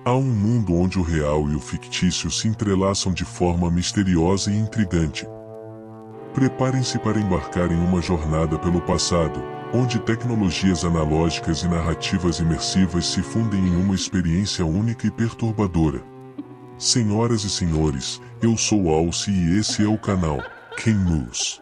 Há um mundo onde o real e o fictício se entrelaçam de forma misteriosa e intrigante. Preparem-se para embarcar em uma jornada pelo passado, onde tecnologias analógicas e narrativas imersivas se fundem em uma experiência única e perturbadora. Senhoras e senhores, eu sou Alce e esse é o canal Ken News.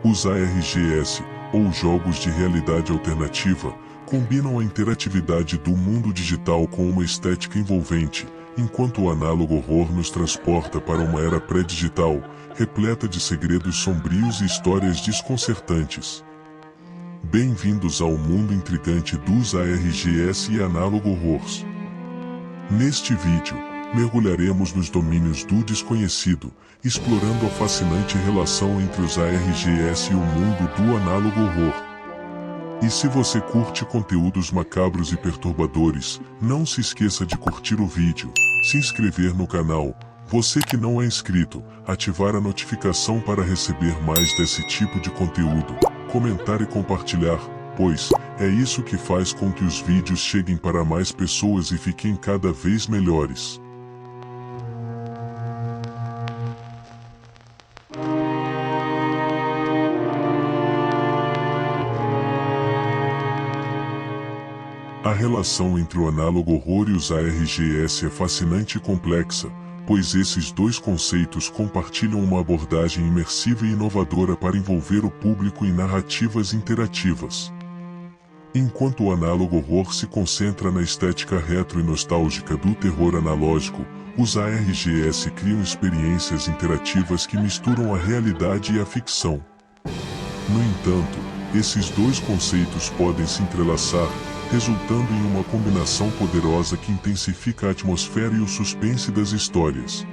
Os ARGS, ou Jogos de Realidade Alternativa, combinam a interatividade do mundo digital com uma estética envolvente, enquanto o análogo horror nos transporta para uma era pré-digital, repleta de segredos sombrios e histórias desconcertantes. Bem-vindos ao mundo intrigante dos ARGS e análogo horrors. Neste vídeo, mergulharemos nos domínios do desconhecido, explorando a fascinante relação entre os ARGS e o mundo do análogo horror. E se você curte conteúdos macabros e perturbadores, não se esqueça de curtir o vídeo, se inscrever no canal, você que não é inscrito, ativar a notificação para receber mais desse tipo de conteúdo, comentar e compartilhar, pois é isso que faz com que os vídeos cheguem para mais pessoas e fiquem cada vez melhores. A relação entre o análogo horror e os ARGS é fascinante e complexa, pois esses dois conceitos compartilham uma abordagem imersiva e inovadora para envolver o público em narrativas interativas. Enquanto o análogo horror se concentra na estética retro e nostálgica do terror analógico, os ARGS criam experiências interativas que misturam a realidade e a ficção. No entanto, esses dois conceitos podem se entrelaçar, resultando em uma combinação poderosa que intensifica a atmosfera e o suspense das histórias.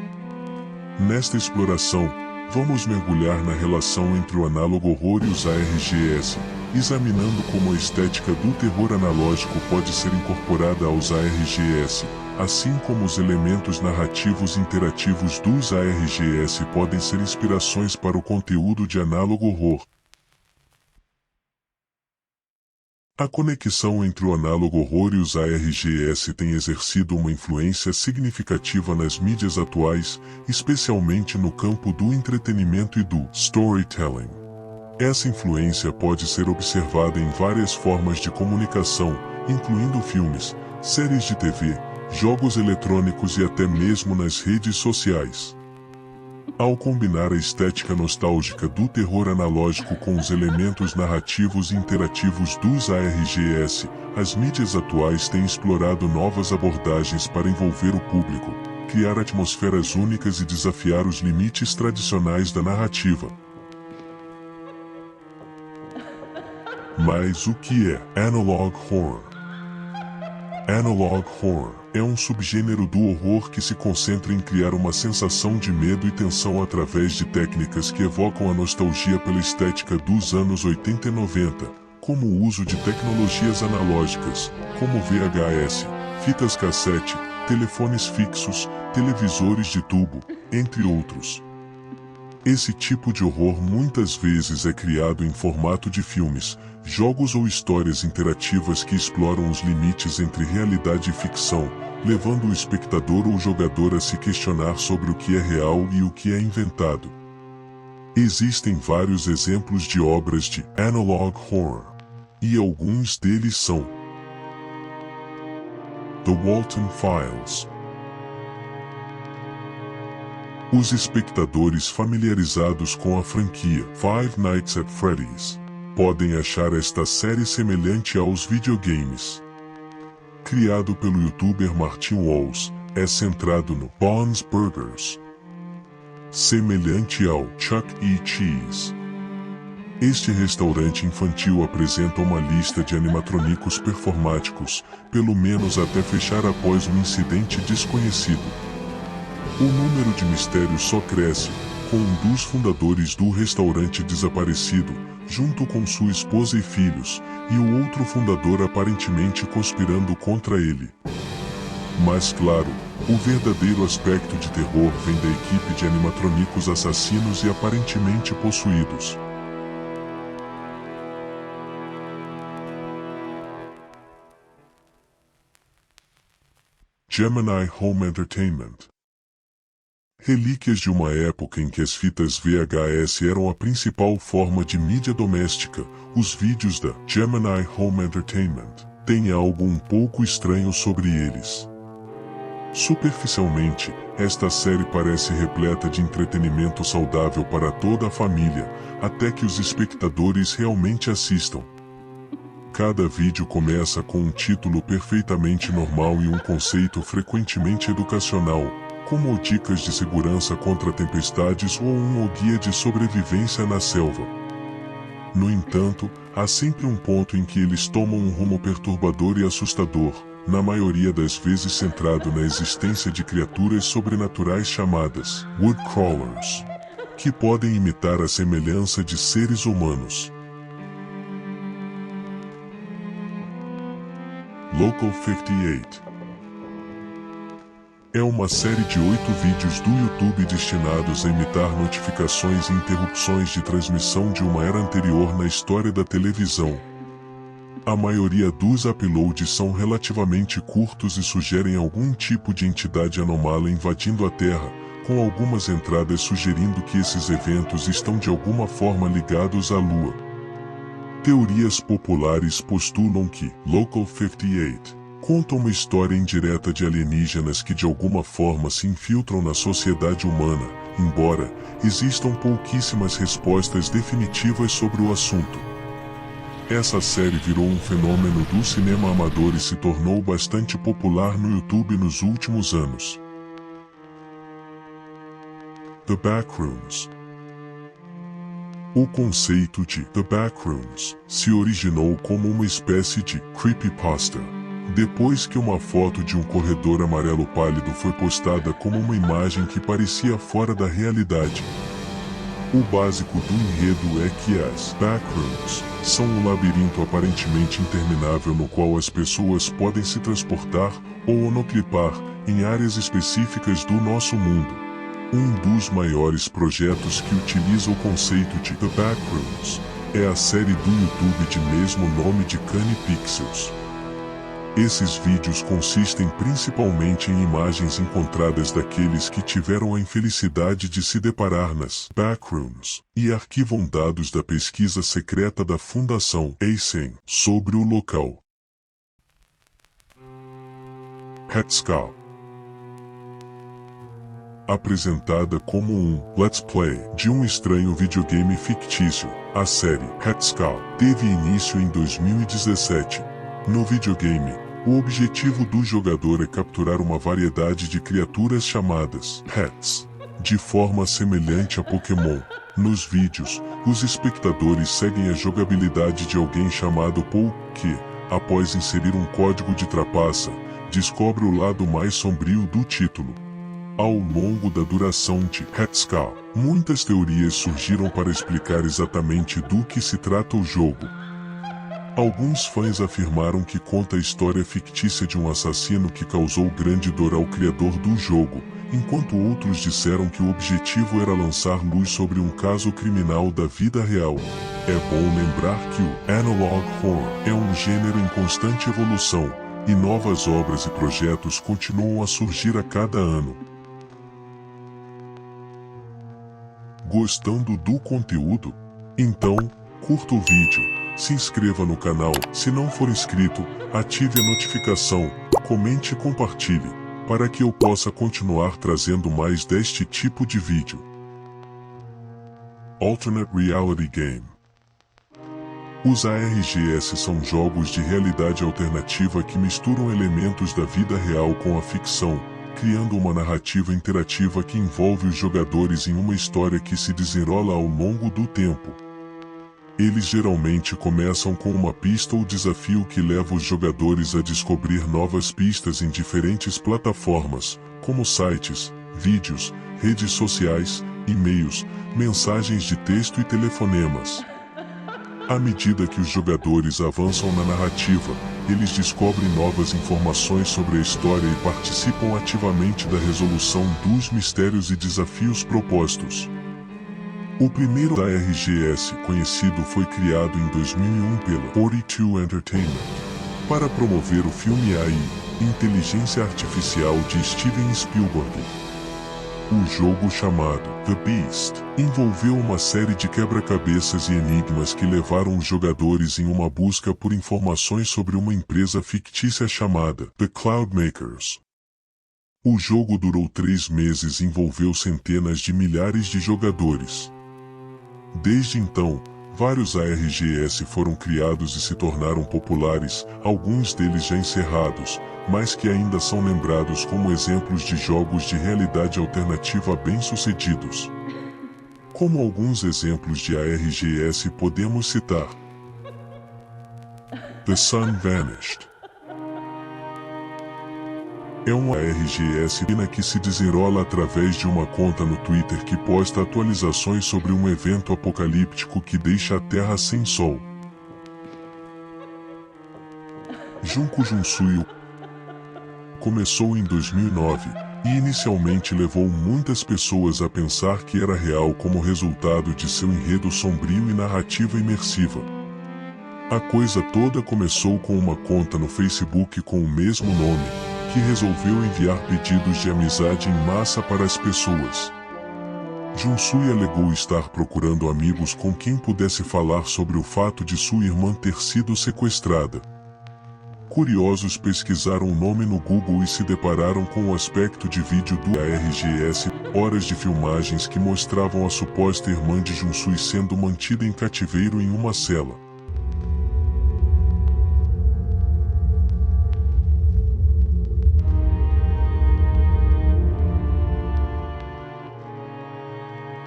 Nesta exploração, vamos mergulhar na relação entre o análogo horror e os ARGS, examinando como a estética do terror analógico pode ser incorporada aos ARGS, assim como os elementos narrativos interativos dos ARGS podem ser inspirações para o conteúdo de análogo horror. A conexão entre o análogo horror e os ARGS tem exercido uma influência significativa nas mídias atuais, especialmente no campo do entretenimento e do storytelling. Essa influência pode ser observada em várias formas de comunicação, incluindo filmes, séries de TV, jogos eletrônicos e até mesmo nas redes sociais. Ao combinar a estética nostálgica do terror analógico com os elementos narrativos e interativos dos ARGS, as mídias atuais têm explorado novas abordagens para envolver o público, criar atmosferas únicas e desafiar os limites tradicionais da narrativa. Mas o que é analog horror? Analog horror é um subgênero do horror que se concentra em criar uma sensação de medo e tensão através de técnicas que evocam a nostalgia pela estética dos anos 80 e 90, como o uso de tecnologias analógicas, como VHS, fitas cassete, telefones fixos, televisores de tubo, entre outros. Esse tipo de horror muitas vezes é criado em formato de filmes, jogos ou histórias interativas que exploram os limites entre realidade e ficção, levando o espectador ou jogador a se questionar sobre o que é real e o que é inventado. Existem vários exemplos de obras de analog horror, e alguns deles são The Walton Files. Os espectadores familiarizados com a franquia Five Nights at Freddy's podem achar esta série semelhante aos videogames. Criado pelo youtuber Martin Walls, é centrado no Bob's Burgers, semelhante ao Chuck E. Cheese. Este restaurante infantil apresenta uma lista de animatrônicos performáticos, pelo menos até fechar após um incidente desconhecido. O número de mistérios só cresce, com um dos fundadores do restaurante desaparecido, junto com sua esposa e filhos, e o outro fundador aparentemente conspirando contra ele. Mas claro, o verdadeiro aspecto de terror vem da equipe de animatrônicos assassinos e aparentemente possuídos. Gemini Home Entertainment. Relíquias de uma época em que as fitas VHS eram a principal forma de mídia doméstica, os vídeos da Gemini Home Entertainment têm algo um pouco estranho sobre eles. Superficialmente, esta série parece repleta de entretenimento saudável para toda a família, até que os espectadores realmente assistam. Cada vídeo começa com um título perfeitamente normal e um conceito frequentemente educacional, como dicas de segurança contra tempestades ou um guia de sobrevivência na selva. No entanto, há sempre um ponto em que eles tomam um rumo perturbador e assustador, na maioria das vezes centrado na existência de criaturas sobrenaturais chamadas Woodcrawlers, que podem imitar a semelhança de seres humanos. Local 58 é uma série de 8 vídeos do YouTube destinados a imitar notificações e interrupções de transmissão de uma era anterior na história da televisão. A maioria dos uploads são relativamente curtos e sugerem algum tipo de entidade anomala invadindo a Terra, com algumas entradas sugerindo que esses eventos estão de alguma forma ligados à Lua. Teorias populares postulam que Local 58 conta uma história indireta de alienígenas que de alguma forma se infiltram na sociedade humana, embora existam pouquíssimas respostas definitivas sobre o assunto. Essa série virou um fenômeno do cinema amador e se tornou bastante popular no YouTube nos últimos anos. The Backrooms. O conceito de The Backrooms se originou como uma espécie de creepypasta, depois que uma foto de um corredor amarelo pálido foi postada como uma imagem que parecia fora da realidade. O básico do enredo é que as Backrooms são um labirinto aparentemente interminável no qual as pessoas podem se transportar ou onoclipar em áreas específicas do nosso mundo. Um dos maiores projetos que utiliza o conceito de The Backrooms é a série do YouTube de mesmo nome de Canny Pixels. Esses vídeos consistem principalmente em imagens encontradas daqueles que tiveram a infelicidade de se deparar nas Backrooms e arquivam dados da pesquisa secreta da Fundação Eisen sobre o local. Hexcal. Apresentada como um Let's Play de um estranho videogame fictício, a série Hexcal teve início em 2017. No videogame, o objetivo do jogador é capturar uma variedade de criaturas chamadas Hets, de forma semelhante a Pokémon. Nos vídeos, os espectadores seguem a jogabilidade de alguém chamado Paul, que, após inserir um código de trapaça, descobre o lado mais sombrio do título. Ao longo da duração de Hexcal, muitas teorias surgiram para explicar exatamente do que se trata o jogo. Alguns fãs afirmaram que conta a história fictícia de um assassino que causou grande dor ao criador do jogo, enquanto outros disseram que o objetivo era lançar luz sobre um caso criminal da vida real. É bom lembrar que o Analog Horror é um gênero em constante evolução, e novas obras e projetos continuam a surgir a cada ano. Gostando do conteúdo? Então, curta o vídeo. Se inscreva no canal, se não for inscrito, ative a notificação, comente e compartilhe, para que eu possa continuar trazendo mais deste tipo de vídeo. Alternate Reality Game. Os ARGS são jogos de realidade alternativa que misturam elementos da vida real com a ficção, criando uma narrativa interativa que envolve os jogadores em uma história que se desenrola ao longo do tempo. Eles geralmente começam com uma pista ou desafio que leva os jogadores a descobrir novas pistas em diferentes plataformas, como sites, vídeos, redes sociais, e-mails, mensagens de texto e telefonemas. À medida que os jogadores avançam na narrativa, eles descobrem novas informações sobre a história e participam ativamente da resolução dos mistérios e desafios propostos. O primeiro ARGS conhecido foi criado em 2001 pela 42 Entertainment. para promover o filme AI, Inteligência Artificial de Steven Spielberg. O jogo chamado The Beast envolveu uma série de quebra-cabeças e enigmas que levaram os jogadores em uma busca por informações sobre uma empresa fictícia chamada The Cloudmakers. O jogo durou 3 meses e envolveu centenas de milhares de jogadores. Desde então, vários ARGS foram criados e se tornaram populares, alguns deles já encerrados, mas que ainda são lembrados como exemplos de jogos de realidade alternativa bem-sucedidos. Como alguns exemplos de ARGS podemos citar: The Sun Vanished. É um ARGS que se desenrola através de uma conta no Twitter que posta atualizações sobre um evento apocalíptico que deixa a Terra sem sol. Junko Junsuyo começou em 2009, e inicialmente levou muitas pessoas a pensar que era real como resultado de seu enredo sombrio e narrativa imersiva. A coisa toda começou com uma conta no Facebook com o mesmo nome, que resolveu enviar pedidos de amizade em massa para as pessoas. Junsui alegou estar procurando amigos com quem pudesse falar sobre o fato de sua irmã ter sido sequestrada. Curiosos pesquisaram o nome no Google e se depararam com o aspecto de vídeo do ARGS, horas de filmagens que mostravam a suposta irmã de Junsui sendo mantida em cativeiro em uma cela.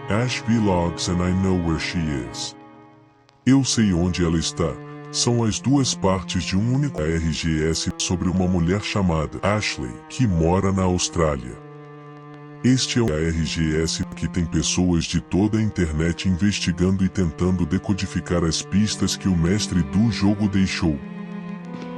Ash Vlogs and I Know Where She Is. Eu sei onde ela está. São as duas partes de um único ARGS sobre uma mulher chamada Ashley, que mora na Austrália. Este é o ARGS que tem pessoas de toda a internet investigando e tentando decodificar as pistas que o mestre do jogo deixou.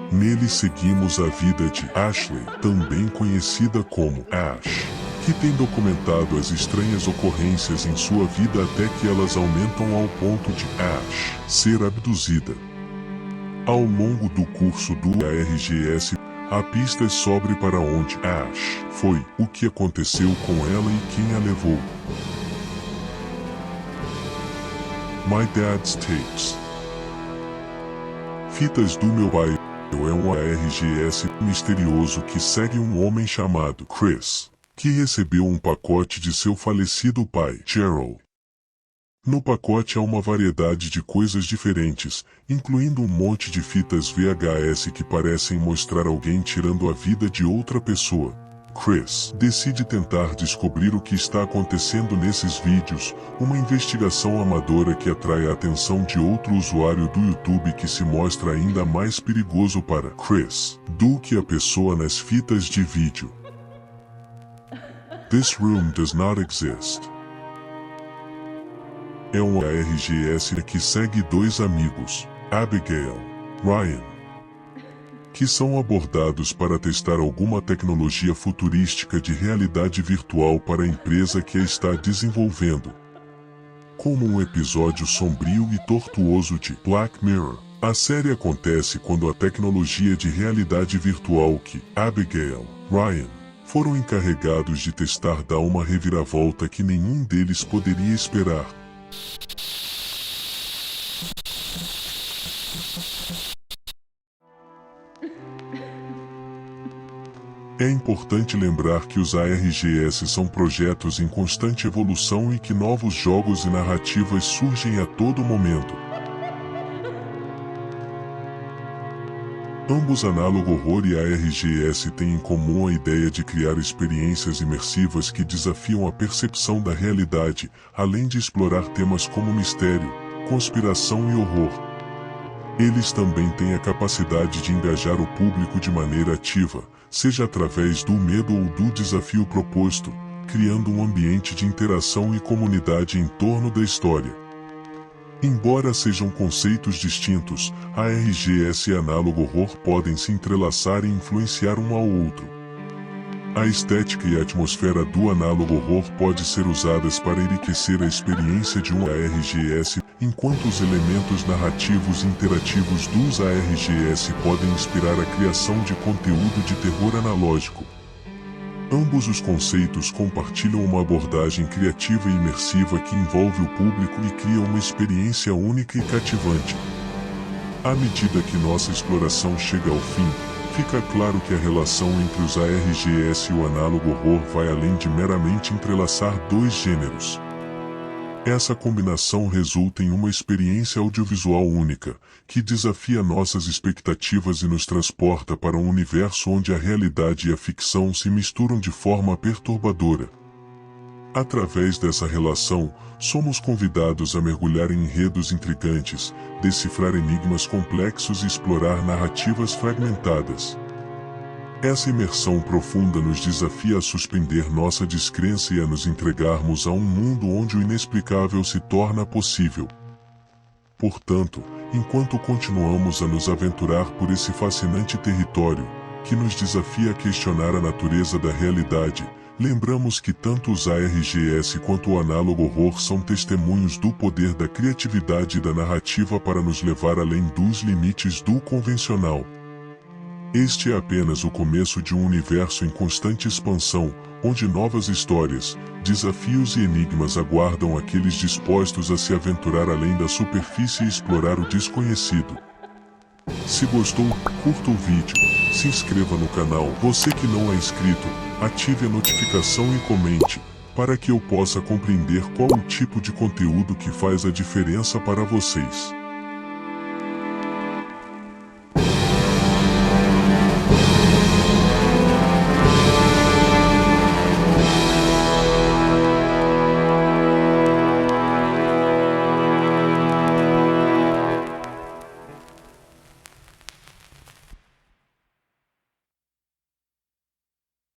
Nele seguimos a vida de Ashley, também conhecida como Ash, que tem documentado as estranhas ocorrências em sua vida até que elas aumentam ao ponto de Ash ser abduzida. Ao longo do curso do ARGS, há pistas sobre para onde Ash foi, o que aconteceu com ela e quem a levou. My Dad's Tapes. Fitas do meu pai é um ARGS misterioso que segue um homem chamado Chris, que recebeu um pacote de seu falecido pai, Gerald. No pacote há uma variedade de coisas diferentes, incluindo um monte de fitas VHS que parecem mostrar alguém tirando a vida de outra pessoa. Chris decide tentar descobrir o que está acontecendo nesses vídeos, uma investigação amadora que atrai a atenção de outro usuário do YouTube que se mostra ainda mais perigoso para Chris do que a pessoa nas fitas de vídeo. This Room Does Not Exist. É um ARGS que segue dois amigos, Abigail, Ryan, que são abordados para testar alguma tecnologia futurística de realidade virtual para a empresa que a está desenvolvendo. Como um episódio sombrio e tortuoso de Black Mirror, a série acontece quando a tecnologia de realidade virtual que Abigail, Ryan, foram encarregados de testar dá uma reviravolta que nenhum deles poderia esperar. É importante lembrar que os ARGS são projetos em constante evolução e que novos jogos e narrativas surgem a todo momento. Ambos Análogo Horror e ARGS têm em comum a ideia de criar experiências imersivas que desafiam a percepção da realidade, além de explorar temas como mistério, conspiração e horror. Eles também têm a capacidade de engajar o público de maneira ativa, seja através do medo ou do desafio proposto, criando um ambiente de interação e comunidade em torno da história. Embora sejam conceitos distintos, ARGS e Análogo Horror podem se entrelaçar e influenciar um ao outro. A estética e a atmosfera do Análogo Horror pode ser usadas para enriquecer a experiência de um ARGS, enquanto os elementos narrativos interativos dos ARGS podem inspirar a criação de conteúdo de terror analógico. Ambos os conceitos compartilham uma abordagem criativa e imersiva que envolve o público e cria uma experiência única e cativante. À medida que nossa exploração chega ao fim, fica claro que a relação entre os ARGS e o análogo horror vai além de meramente entrelaçar dois gêneros. Essa combinação resulta em uma experiência audiovisual única, que desafia nossas expectativas e nos transporta para um universo onde a realidade e a ficção se misturam de forma perturbadora. Através dessa relação, somos convidados a mergulhar em enredos intrigantes, decifrar enigmas complexos e explorar narrativas fragmentadas. Essa imersão profunda nos desafia a suspender nossa descrença e a nos entregarmos a um mundo onde o inexplicável se torna possível. Portanto, enquanto continuamos a nos aventurar por esse fascinante território, que nos desafia a questionar a natureza da realidade, lembramos que tanto os ARGS quanto o análogo horror são testemunhos do poder da criatividade e da narrativa para nos levar além dos limites do convencional. Este é apenas o começo de um universo em constante expansão, onde novas histórias, desafios e enigmas aguardam aqueles dispostos a se aventurar além da superfície e explorar o desconhecido. Se gostou, curta o vídeo, se inscreva no canal. Você que não é inscrito, ative a notificação e comente, para que eu possa compreender qual o tipo de conteúdo que faz a diferença para vocês.